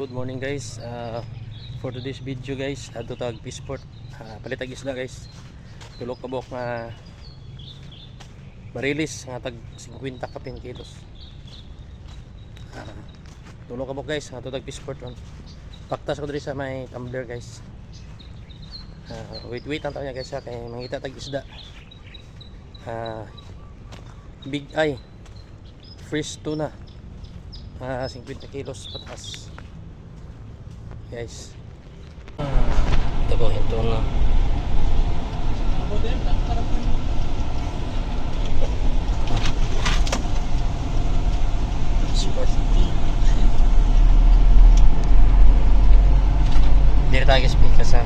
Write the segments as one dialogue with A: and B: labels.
A: Good morning guys. For today's video guys, ato tag Peaceport. Palitag isda guys. Tulok kabok na barilis nga tag 50 ka kilos. Tulok kabok guys, ato tag Peaceport on. Paktas ko diri sa may tumbler guys. Wait ang tayo niya guys kay mangita tag isda. Big eye fresh tuna. 50 kilos patas. Guys, ito po ito na dito tayo speed kasi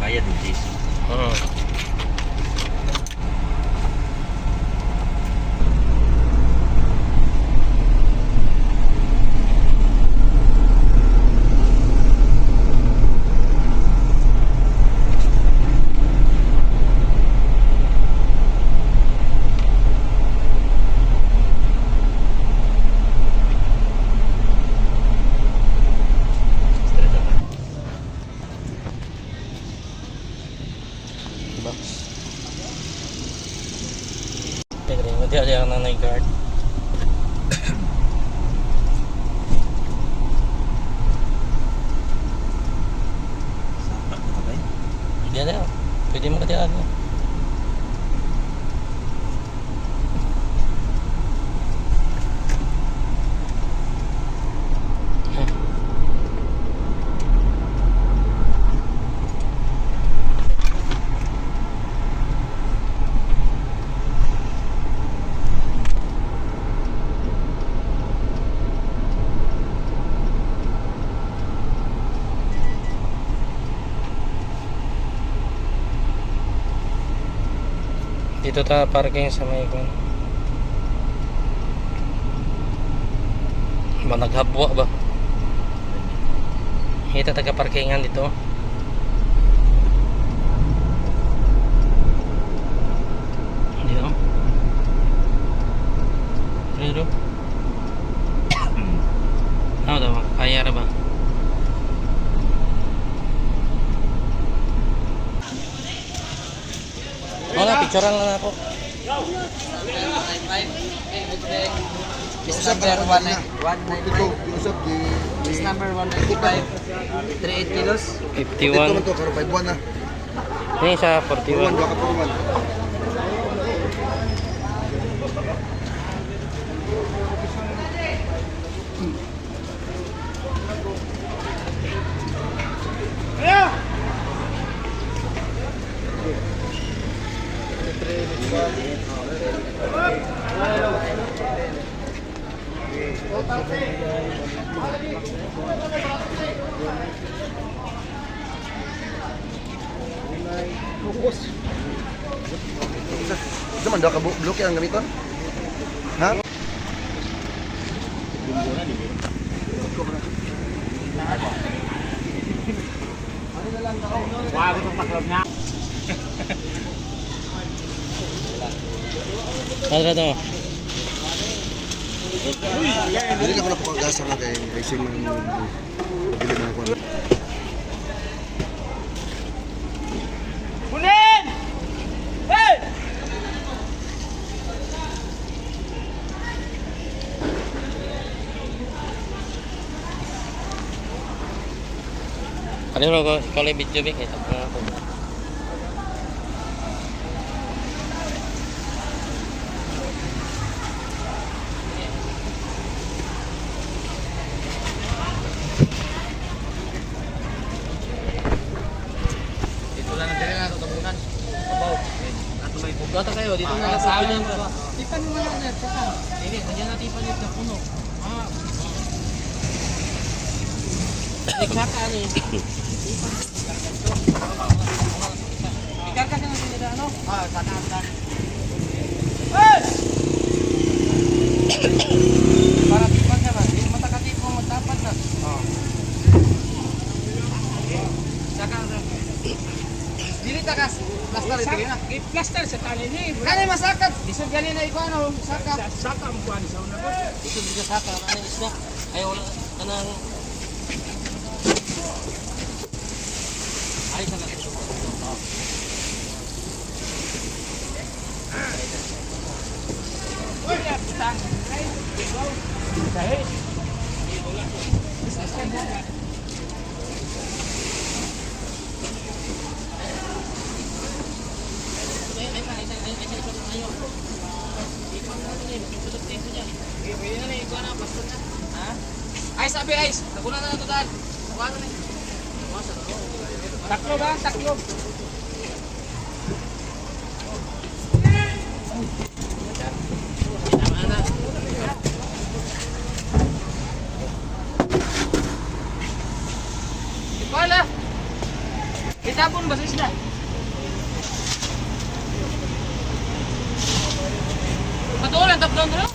B: kaya din sis.
A: box. Tingnan mo dia yang nanay guard.
B: Sapat na ba?
A: Dia na. Pwede mo katiyan. Dito ta parking sa may kung ba naghabwa ba? Kita taga parkingan dito. Dito. Dito. Ano daw? Kaya ra ba? Wala, picturean lang ako.
C: Piece number 195. Piece number 195. 38 kilos.
A: 51.
C: to karo 51 na.
A: Ini sa
C: 41
A: 41.
C: ka 41. Ito man daw ka bloke ang gamiton? Ha?
B: Wag itong paklog niya.
A: Ano to?
C: Dili ka ko na pagkasa na kay racing man mabili man ako.
B: Kunin! Hey!
A: Ano ko kalau video big kita pun aku.
B: Dito lang ang tira na tabunan. Abaw. Ato may buga ta kayo dito na sa amin. Tipan mo na net ka. Dili, kanya natin ipalit na puno. Eksakta ni. Sana. Para tipan ka na. Hindi matakatip mo, matapat na. Oh. Saka. Dili takas. Plaster ito na.
D: I-plaster sa tali ni.
B: Kani masakat. Isod ganina ikaw ano, saka.
D: Saka ang buwan sa una ko.
A: Ito dito saka ano isda. Ay wala kanang ay saka ito.
D: Uy, putang. Ay, ikaw. Dahil.
B: Ay sabi ay, nakuha na ito daan. Nakuha na ni.
D: Taklo ba? Taklo.
B: Tama na. Ipala. Itapon ba sa isda? Patulan tapon dito.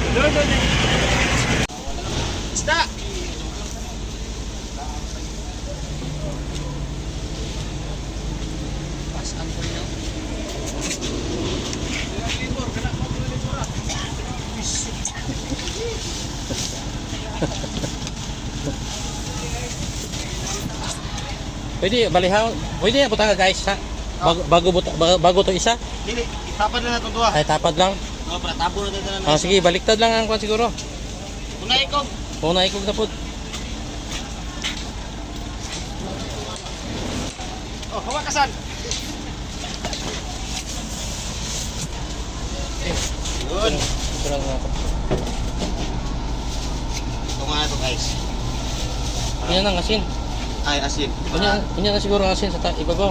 D: Doon.
B: Isda. Pasan ko niyo.
A: Pwede balihaw. Pwede buta ka guys ha. Bago to isa.
C: Dili, itapan na nato duha.
A: Ay tapad lang.
C: Oh, para tabo na tayo na.
A: Sige, baliktad lang ang kwan siguro.
C: Una ikaw.
A: Una ikog na pod.
B: Oh, hawakasan.
C: Yun.
A: Kurang na.
C: Ito nga na to guys.
A: Kunya nang asin.
C: Ay, asin.
A: Kunya na siguro ang asin sa ibabaw.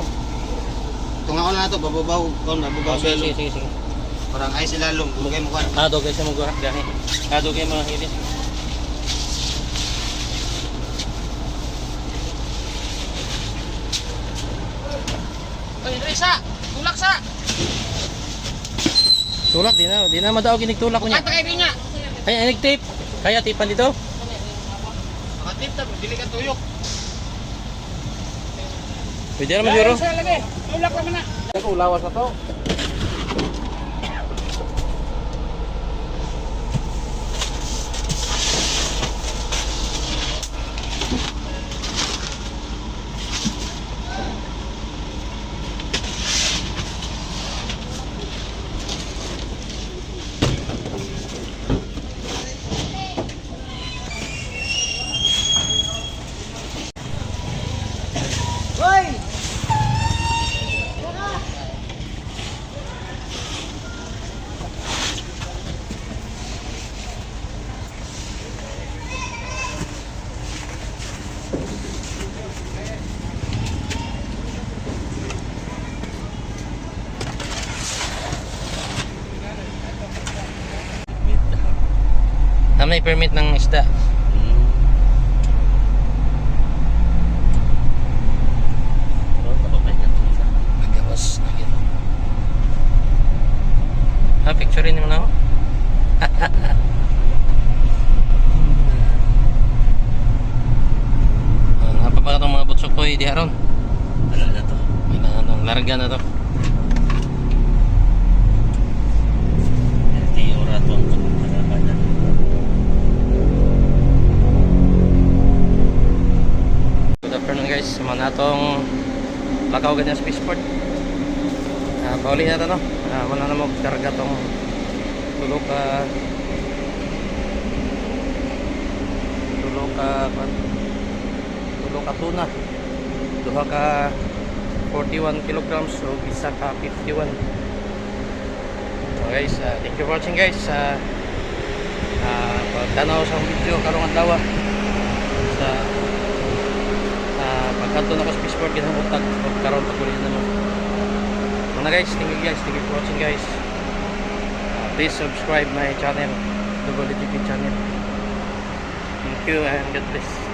C: Ito nga na to, bababaw. Kung bababaw sa
A: Sige,
C: ilong.
A: sige, sige.
C: Parang ay sila lung. Bugay mo kan.
A: Dogay sa mga gahi. Dogay mga hilis.
B: Oy, Risa, tulak sa.
A: Tulak di na madaog inig tulak kunya.
B: Kanta kay niya.
A: Kaya inig tape. Kaya tipan dito.
C: Makatip ta, dili ka tuyok.
A: Pwede naman siguro.
D: Sa lagi. Tulak naman na.
A: Ako lawas na to.
B: Hoy!
A: May permit ng isda. Gawas. Picturein mo na ako. Napapaka itong mga butsok ko di haron.
C: Wala na to.
A: Larga na to.
C: Hindi yung rato ang pagkakabanan.
A: Good afternoon guys. Mga natong Lakaw ganyan spaceport. Pauli na ito no. Wala na magkarga tong tulog ka tuna. Duha ka 41 kilograms so isa ka 51. So guys, thank you for watching guys. Pagtanaw sa video karong adlaw sa pagkanto na ko sa spaceport ginamutag pagkaroon paguli na mo. Mga guys, thank you for watching guys. Please subscribe my channel, WGP channel. Thank you and God bless.